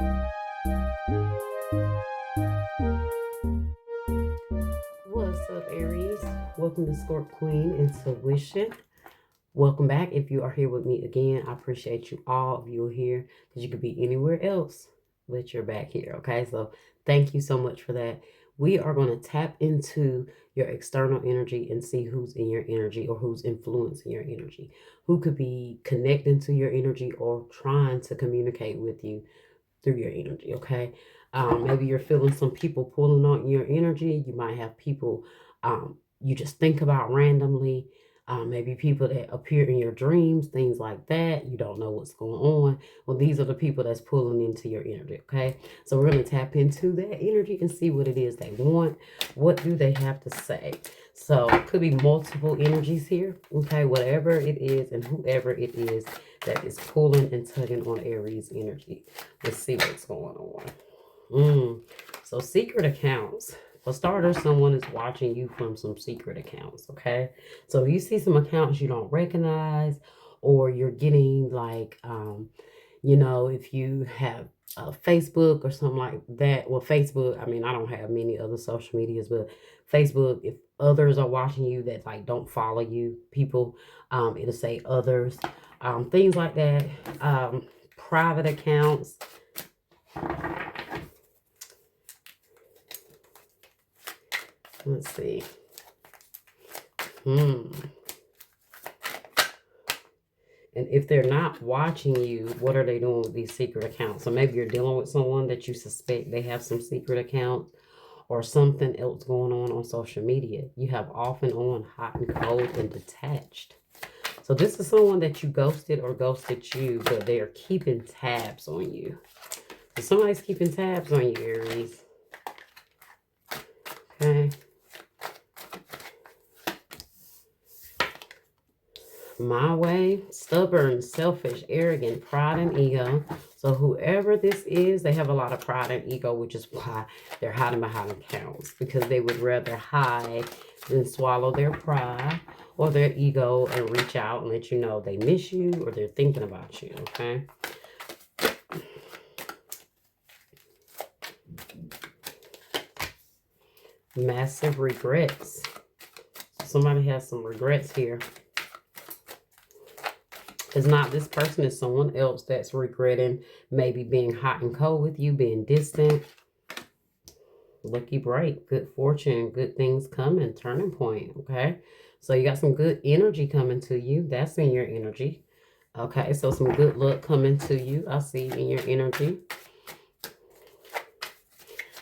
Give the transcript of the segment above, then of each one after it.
What's up, Aries? Welcome to Scorp Queen Intuition. Welcome back. If you are here with me again, I appreciate you all. If you're here, because you could be anywhere else, but you're back here. Okay, so thank you so much for that. We are going to tap into your external energy and see who's in your energy or who's influencing your energy, who could be connecting to your energy or trying to communicate with you through your energy. Okay, maybe you're feeling some people pulling on your energy. You might have people you just think about randomly. Maybe people that appear in your dreams, things like that. You don't know what's going on. Well, these are the people that's pulling into your energy. Okay, so we're going to tap into that energy and see what it is they want. What do they have to say? So it could be multiple energies here. Okay, whatever it is and whoever it is that is pulling and tugging on Aries energy. Let's see what's going on. So secret accounts. For starters, someone is watching you from some secret accounts, okay? So if you see some accounts you don't recognize, or you're getting like, if you have Facebook or something like that. Well, Facebook, I mean, I don't have many other social medias, but Facebook, if others are watching you that like don't follow you, people, it'll say others, things like that. Private accounts. Let's see. And if they're not watching you, what are they doing with these secret accounts? So maybe you're dealing with someone that you suspect they have some secret accounts or something else going on social media. You have off and on, hot and cold, and detached. So this is someone that you ghosted or ghosted you, but they are keeping tabs on you. So somebody's keeping tabs on you, Aries. Okay. My way, stubborn, selfish, arrogant, pride and ego. So whoever this is, they have a lot of pride and ego, which is why they're hiding behind accounts, because they would rather hide than swallow their pride or their ego and reach out and let you know they miss you or they're thinking about you, okay? Massive regrets. Somebody has some regrets here. It's not this person, it's someone else that's regretting maybe being hot and cold with you, being distant. Lucky break, good fortune, good things coming, turning point, okay? So you got some good energy coming to you. That's in your energy. Okay, so some good luck coming to you. I see in your energy.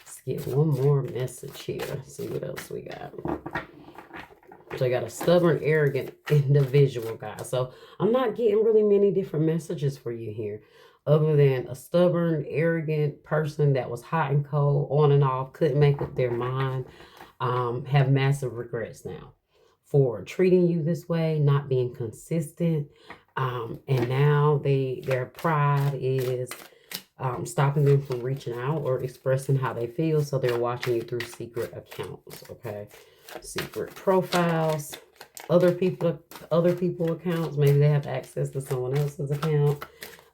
Let's get one more message here. See what else we got. So you got a stubborn, arrogant individual, guys. So I'm not getting really many different messages for you here, other than a stubborn, arrogant person that was hot and cold, on and off, couldn't make up their mind, have massive regrets now for treating you this way, not being consistent, and now their pride is stopping them from reaching out or expressing how they feel. So they're watching you through secret accounts, okay? Secret profiles, other people accounts. Maybe they have access to someone else's account,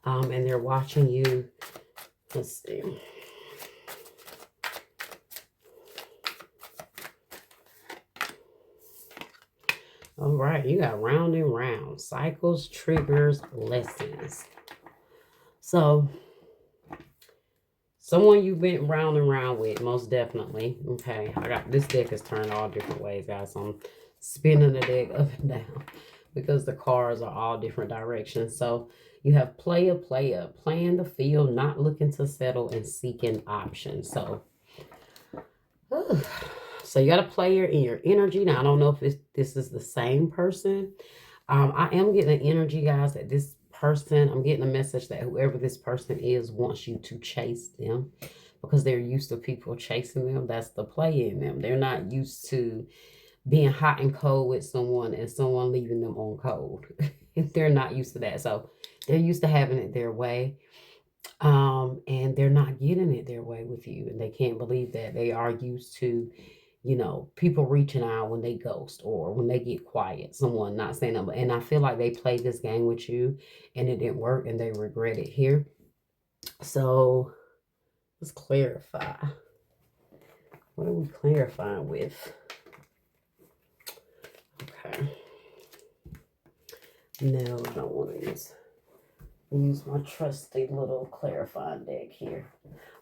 and they're watching you. Let's see. All right, you got round and round, cycles, triggers, lessons. So someone you've been round and round with, most definitely. Okay, I got this deck is turned all different ways, guys. So I'm spinning the deck up and down because the cards are all different directions. So you have player, playing the field, not looking to settle, and seeking options. So, so you got a player in your energy. Now, I don't know if this is the same person. I am getting an energy, guys, that this person, I'm getting a message that whoever this person is wants you to chase them because they're used to people chasing them. That's the play in them. They're not used to being hot and cold with someone and someone leaving them on cold. They're not used to that. So they're used to having it their way. And they're not getting it their way with you. And they can't believe that. They are used to, people reaching out when they ghost or when they get quiet, someone not saying them. And I feel like they played this game with you and it didn't work and they regret it here. So Let's clarify. What are we clarifying with? Okay. No, I don't want to use my trusty little clarifying deck here.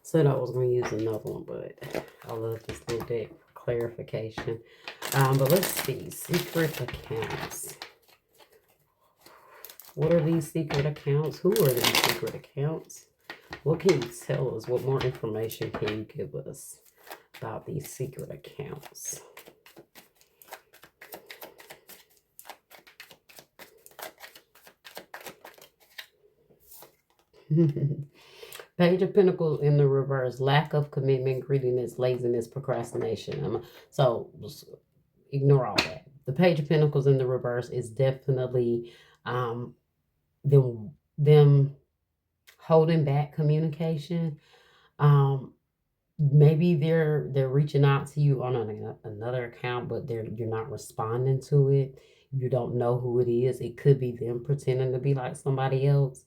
Said I was going to use another one, but I love this little deck for clarification. But let's see. Secret accounts. What are these secret accounts? Who are these secret accounts? What can you tell us? What more information can you give us about these secret accounts? Page of Pentacles in the reverse. Lack of commitment, greediness, laziness, procrastination. So ignore all that. The Page of Pentacles in the reverse is definitely them holding back communication. Maybe they're reaching out to you on another account, but you're not responding to it. You don't know who it is. It could be them pretending to be like somebody else.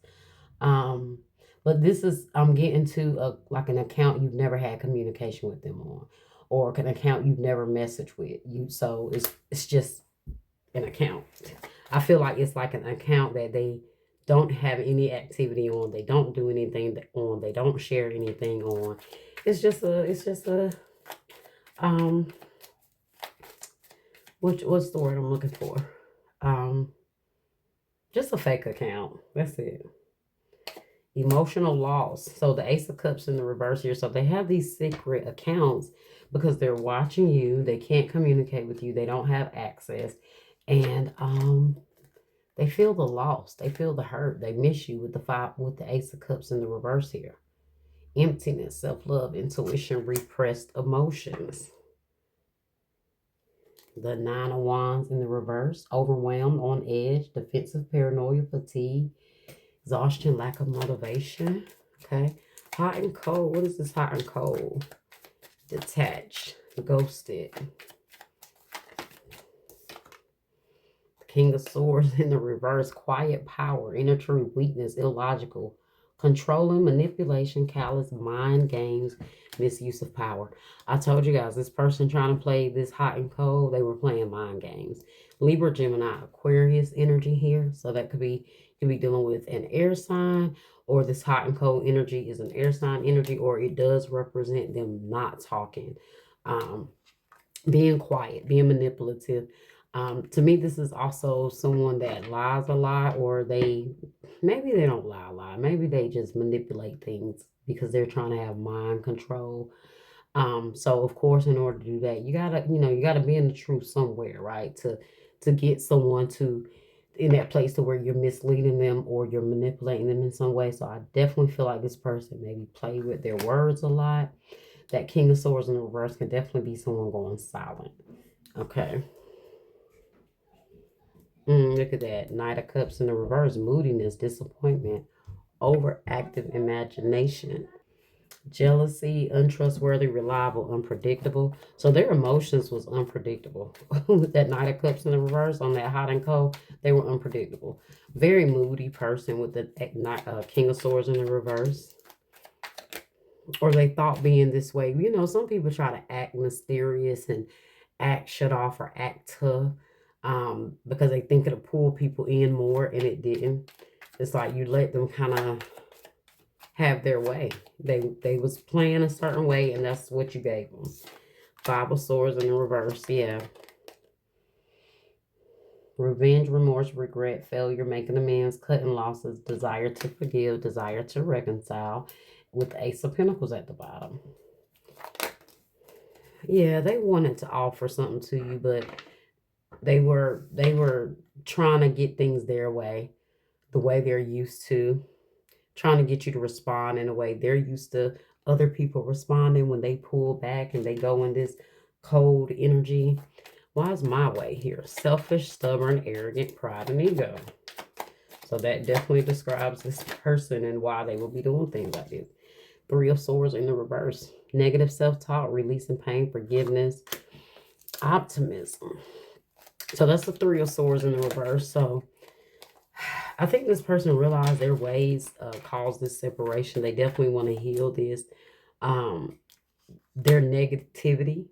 But this is, I'm getting to like an account you've never had communication with them on, or an account you've never messaged with you. So it's just an account. I feel like it's like an account that they don't have any activity on. They don't do anything on. They don't share anything on. It's just a what's the word I'm looking for? Just a fake account. That's it. Emotional loss. So the Ace of Cups in the reverse here. So they have these secret accounts because they're watching you. They can't communicate with you. They don't have access. And they feel the loss. They feel the hurt. They miss you with the Ace of Cups in the reverse here. Emptiness, self-love, intuition, repressed emotions. The Nine of Wands in the reverse. Overwhelmed, on edge, defensive, paranoia, fatigue, exhaustion, lack of motivation. Okay. Hot and cold. What is this hot and cold? Detached, ghosted. King of Swords in the reverse. Quiet power, inner truth, weakness, illogical, controlling, manipulation, callous, mind games, misuse of power. I told you guys, this person trying to play this hot and cold, they were playing mind games. Libra, Gemini, Aquarius energy here. So that could be dealing with an air sign, or this hot and cold energy is an air sign energy, or it does represent them not talking, being quiet, being manipulative. To me, this is also someone that lies a lot, or maybe they don't lie a lot. Maybe they just manipulate things because they're trying to have mind control. So of course, in order to do that, you gotta be in the truth somewhere, right? To get someone in that place to where you're misleading them or you're manipulating them in some way. So I definitely feel like this person maybe play with their words a lot. That King of Swords in the reverse can definitely be someone going silent. Okay. Look at that. Knight of Cups in the reverse. Moodiness, disappointment, overactive imagination, jealousy, untrustworthy, reliable, unpredictable. So their emotions was unpredictable. With that Knight of Cups in the reverse on that hot and cold, they were unpredictable. Very moody person with the King of Swords in the reverse. Or they thought being this way. You know, some people try to act mysterious and act shut off or act tough because they think it'll pull people in more, and it didn't. It's like you let them kind of have their way. They was playing a certain way, and that's what you gave them. Five of Swords in the reverse, yeah. Revenge, remorse, regret, failure, making amends, cutting losses, desire to forgive, desire to reconcile, with the Ace of Pentacles at the bottom. Yeah, they wanted to offer something to you, but they were trying to get things their way, the way they're used to, trying to get you to respond in a way they're used to other people responding when they pull back and they go in this cold energy. Why is my way here? Selfish, stubborn, arrogant, pride, and ego. So that definitely describes this person and why they will be doing things like this. Three of Swords in the reverse. Negative self-talk, releasing pain, forgiveness, optimism. So that's the Three of Swords in the reverse. So I think this person realized their ways caused this separation. They definitely want to heal this. Their negativity,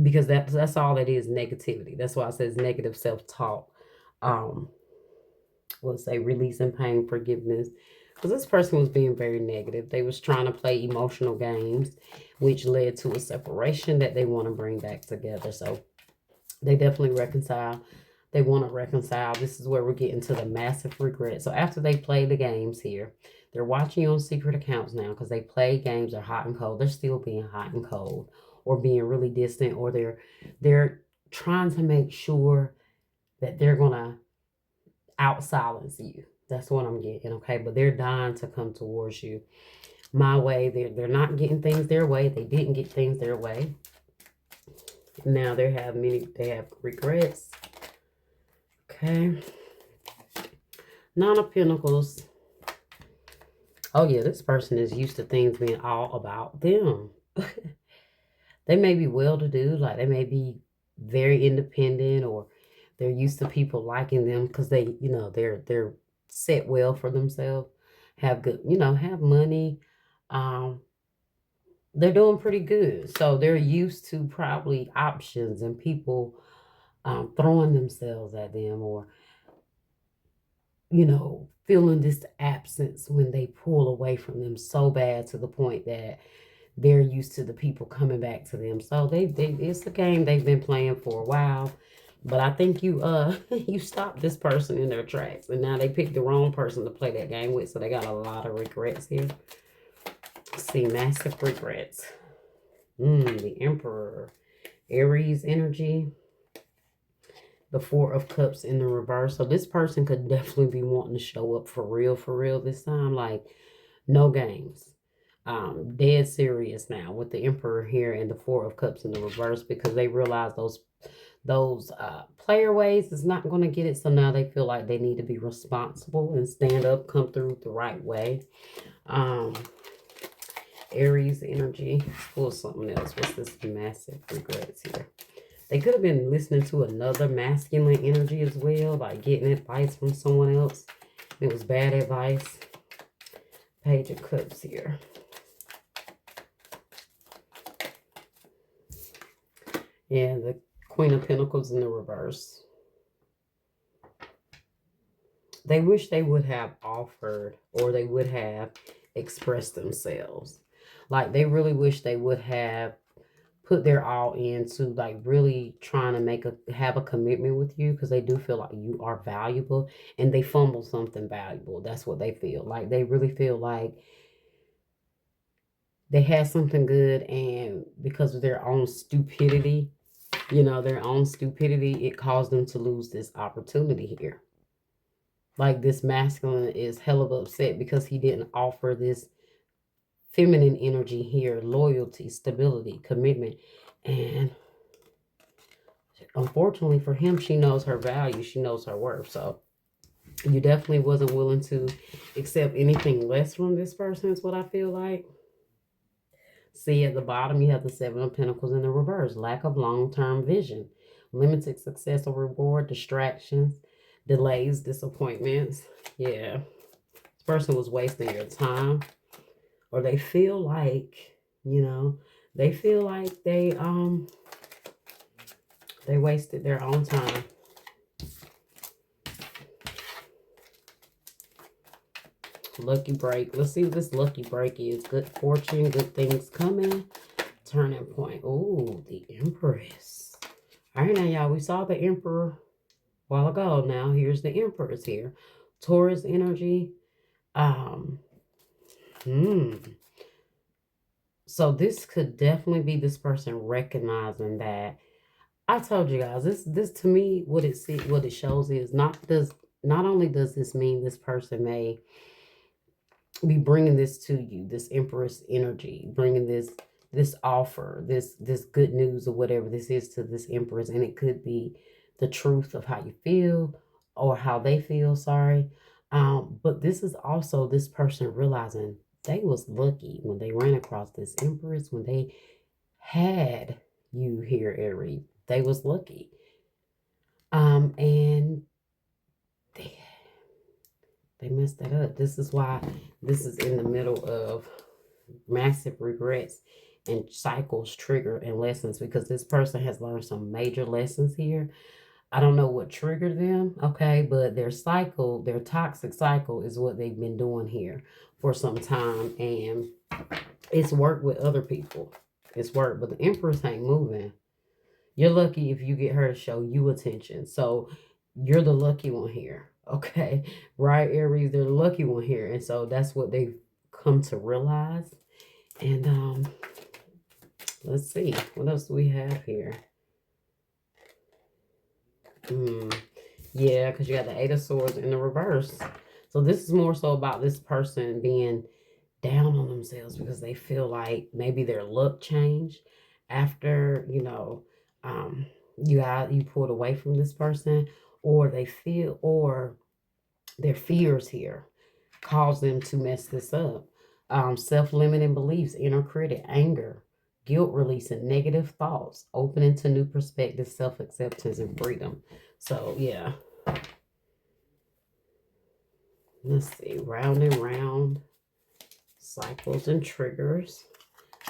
because that's all it is, negativity. That's why it says negative self-talk. Um, let's say releasing pain, forgiveness. Because this person was being very negative. They was trying to play emotional games, which led to a separation that they want to bring back together. So they definitely reconcile. They want to reconcile. This is where we're getting to the massive regret. So after they play the games here, they're watching you on secret accounts now because they play games. They're hot and cold. They're still being hot and cold, or being really distant, or they're trying to make sure that they're gonna out silence you. That's what I'm getting, okay? But they're dying to come towards you. My way, they're not getting things their way. They didn't get things their way. Now they have regrets. Okay. Nine of Pentacles. Oh yeah, this person is used to things being all about them. They may be well-to-do, like they may be very independent, or they're used to people liking them because they, they're set well for themselves, have good, have money. Um, they're doing pretty good. So they're used to probably options and people throwing themselves at them, or, feeling this absence when they pull away from them so bad to the point that they're used to the people coming back to them. So they it's a game they've been playing for a while. But I think you you stopped this person in their tracks, and now they picked the wrong person to play that game with. So they got a lot of regrets here. See, massive regrets. The Emperor, Aries energy, the Four of Cups in the reverse. So this person could definitely be wanting to show up for real this time. Like, no games. Dead serious now with the Emperor here and the Four of Cups in the reverse, because they realize those player ways is not going to get it. So now they feel like they need to be responsible and stand up, come through the right way. Aries energy. Pull something else. What's this massive regrets here? They could have been listening to another masculine energy as well, like getting advice from someone else. It was bad advice. Page of Cups here. Yeah, the Queen of Pentacles in the reverse. They wish they would have offered, or they would have expressed themselves. Like, they really wish they would have put their all into, like, really trying to have a commitment with you, because they do feel like you are valuable, and they fumble something valuable. That's what they feel. Like, they really feel like they had something good, and because of their own stupidity, it caused them to lose this opportunity here. Like, this masculine is hell of upset because he didn't offer this feminine energy here, loyalty, stability, commitment. And unfortunately for him, she knows her value. She knows her worth. So you definitely wasn't willing to accept anything less from this person, is what I feel like. See, at the bottom, you have the Seven of Pentacles in the reverse. Lack of long-term vision. Limited success or reward. Distractions. Delays. Disappointments. Yeah. This person was wasting your time. Or they feel like, they feel like they wasted their own time. Lucky break. Let's see what this lucky break is. Good fortune, good things coming. Turning point. Oh, the Empress. All right, now, y'all, we saw the Emperor a while ago. Now, here's the Empress here. Taurus energy. So this could definitely be this person recognizing that. I told you guys, this to me, what it shows is not only does this mean this person may be bringing this to you, this Empress energy, bringing this offer, this good news or whatever this is to this Empress, and it could be the truth of how you feel or how they feel, sorry. But this is also this person realizing they was lucky when they ran across this Empress, when they had you here, Aries. They was lucky. And they messed that up. This is why this is in the middle of massive regrets and cycles trigger and lessons, because this person has learned some major lessons here. I don't know what triggered them, okay, but their cycle, their toxic cycle is what they've been doing here for some time, and it's worked with other people. It's worked, but the Empress ain't moving. You're lucky if you get her to show you attention. So you're the lucky one here, okay? Right, Aries? They're the lucky one here, and so that's what they've come to realize. And let's see, what else do we have here? Yeah, because you got the Eight of Swords in the reverse. So this is more so about this person being down on themselves because they feel like maybe their luck changed after, you pulled away from this person, or they feel, or their fears here cause them to mess this up. Self-limiting beliefs, inner critic, anger, guilt releasing, negative thoughts, opening to new perspectives, self-acceptance, and freedom. So yeah, let's see, round and round, cycles and triggers.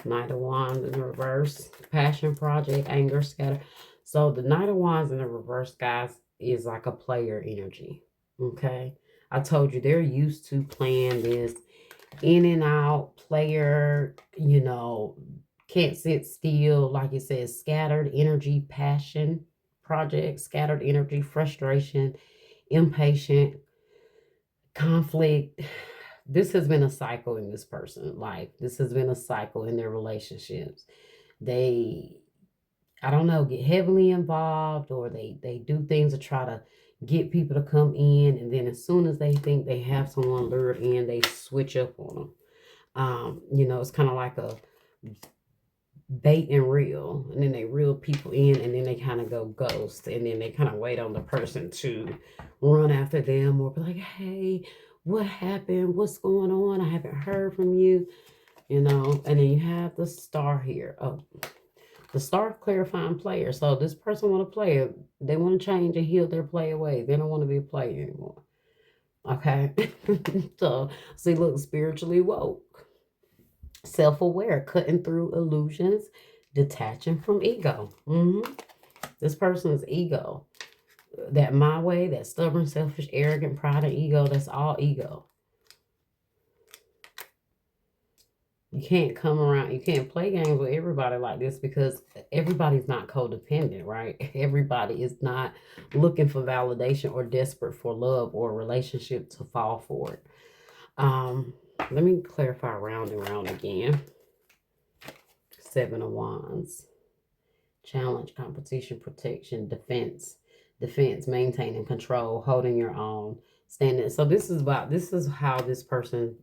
Knight of Wands in the reverse, passion project, anger, scatter. So the Knight of Wands in the reverse, guys, is like a player energy. Okay, I told you they're used to playing this in and out player, can't sit still. Like it says, scattered energy, passion project, scattered energy, frustration, impatient, conflict. This has been a cycle in this person's life. This has been a cycle in their relationships. They, I don't know, get heavily involved, or they do things to try to get people to come in, and then as soon as they think they have someone lured in, they switch up on them. It's kind of like a bait and reel, and then they reel people in, and then they kind of go ghost, and then they kind of wait on the person to run after them, or be like, hey, what happened? What's going on? I haven't heard from you, and then you have the star here. Oh, the star clarifying player. So this person want to play it. They want to change and heal their play away. They don't want to be a player anymore. Okay. So see, look, spiritually woke, self-aware, cutting through illusions, detaching from ego. This person's ego, that my way, that stubborn, selfish, arrogant, pride, and ego, that's all ego. You can't come around, you can't play games with everybody like this, because everybody's not codependent, right? Everybody is not looking for validation or desperate for love or a relationship to fall for it. Let me clarify round and round again. Seven of Wands. Challenge, competition, protection, defense, maintaining control, holding your own, standing. So this is how this person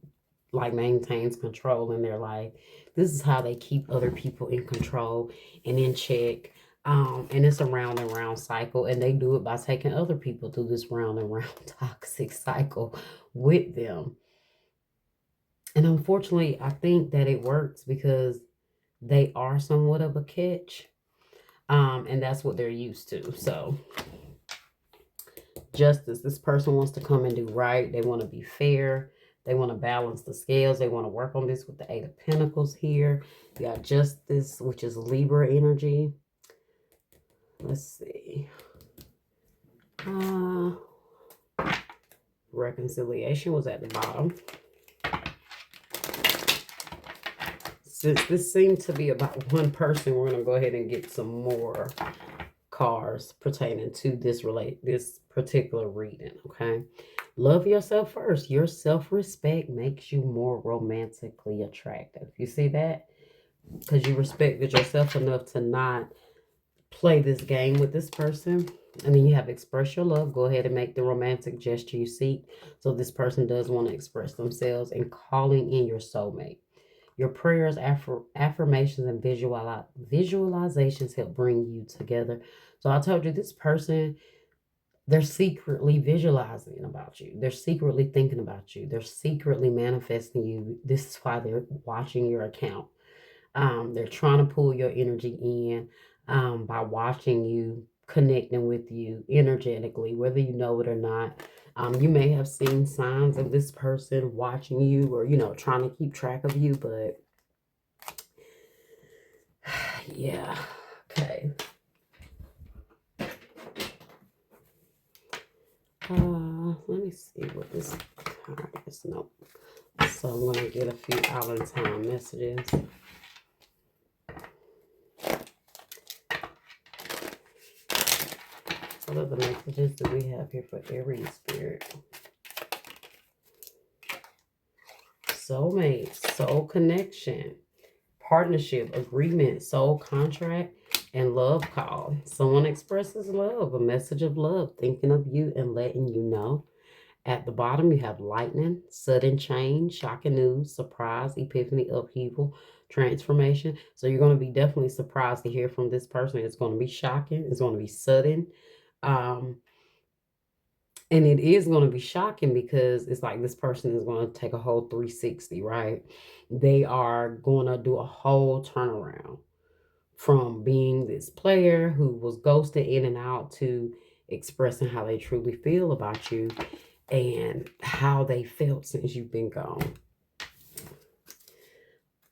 like maintains control in their life. This is how they keep other people in control and in check. And it's a round and round cycle, and they do it by taking other people through this round and round toxic cycle with them. And unfortunately, I think that it works because they are somewhat of a catch. And that's what they're used to. So justice, this person wants to come and do right. They want to be fair. They want to balance the scales. They want to work on this with the Eight of Pentacles here. You got justice, which is Libra energy. Let's see. Reconciliation was at the bottom. Since this seems to be about one person, we're going to go ahead and get some more cards pertaining to this particular reading, okay? Love yourself first. Your self-respect makes you more romantically attractive. You see that? Because you respected yourself enough to not play this game with this person. And then you have express your love. Go ahead and make the romantic gesture you seek. So this person does want to express themselves, and calling in your soulmate. Your prayers, affirmations, and visualizations help bring you together. So I told you, this person, they're secretly visualizing about you. They're secretly thinking about you. They're secretly manifesting you. This is why they're watching your account. They're trying to pull your energy in by watching you, connecting with you energetically, whether you know it or not. You may have seen signs of this person watching you, or, trying to keep track of you, but Yeah. Okay. Let me see what this card is. Nope. So I'm gonna get a few Valentine messages. What are the messages that we have here for Aries spirit? Soulmate, soul connection, partnership, agreement, soul contract, and love call. Someone expresses love, a message of love, thinking of you and letting you know. At the bottom, you have lightning, sudden change, shocking news, surprise, epiphany, upheaval, transformation. So you're going to be definitely surprised to hear from this person. It's going to be shocking. It's going to be sudden. Um, and it is going to be shocking because it's like this person is going to take a whole 360, right? They are going to do a whole turnaround from being this player who was ghosted in and out to expressing how they truly feel about you and how they felt since you've been gone.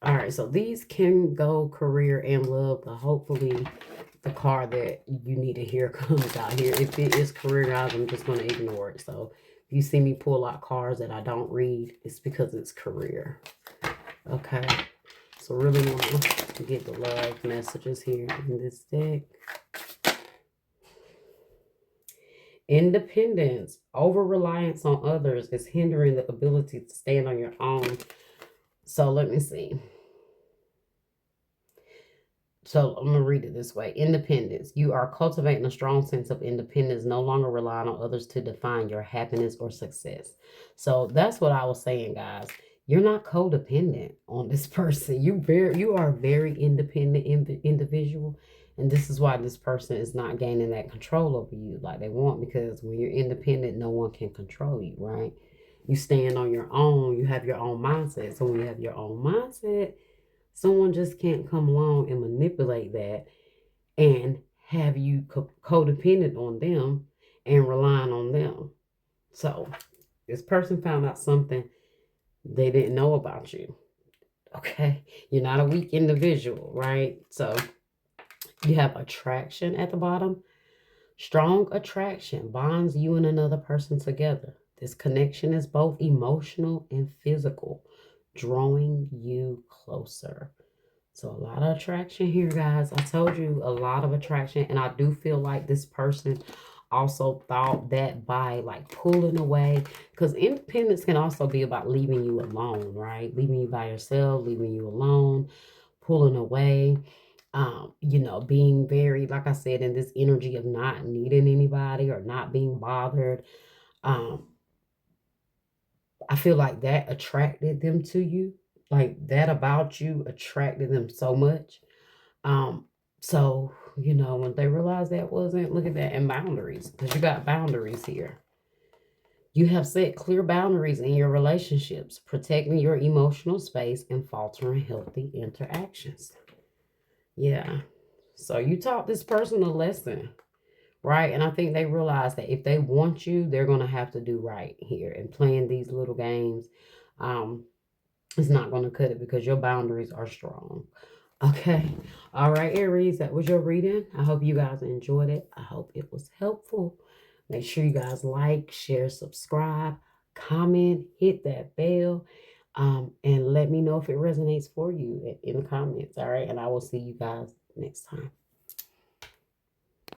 All right, so these can go career and love, but hopefully the card that you need to hear comes out here. If it is career, guys, I'm just going to ignore it. So if you see me pull out cards that I don't read, it's because it's career. Okay, so really want to get the love messages here in this deck. Independence, over-reliance on others is hindering the ability to stand on your own. So let me see. So I'm going to read it this way. Independence. You are cultivating a strong sense of independence, no longer relying on others to define your happiness or success. So that's what I was saying, guys. You're not codependent on this person. You are a very independent individual. And this is why this person is not gaining that control over you like they want, because when you're independent, no one can control you, right? You stand on your own. You have your own mindset. So when you have your own mindset, someone just can't come along and manipulate that and have you codependent on them and relying on them. So this person found out something they didn't know about you. Okay. You're not a weak individual, right? So you have attraction at the bottom. Strong attraction bonds you and another person together. This connection is both emotional and physical, drawing you closer. So a lot of attraction here, guys. I told you, a lot of attraction. And I do feel like this person also thought that by like pulling away, because independence can also be about leaving you alone, right? Leaving you by yourself, leaving you alone, pulling away. Being very, like I said, in this energy of not needing anybody or not being bothered. I feel like that attracted them to you. Like that about you attracted them so much. Um, so, when they realized that wasn't, look at that, and boundaries, because you got boundaries here. You have set clear boundaries in your relationships, protecting your emotional space and fostering healthy interactions. Yeah. So you taught this person a lesson, right? And I think they realize that if they want you, they're going to have to do right here. And playing these little games is not going to cut it because your boundaries are strong. Okay. All right, Aries, that was your reading. I hope you guys enjoyed it. I hope it was helpful. Make sure you guys like, share, subscribe, comment, hit that bell, and let me know if it resonates for you in the comments. All right. And I will see you guys next time.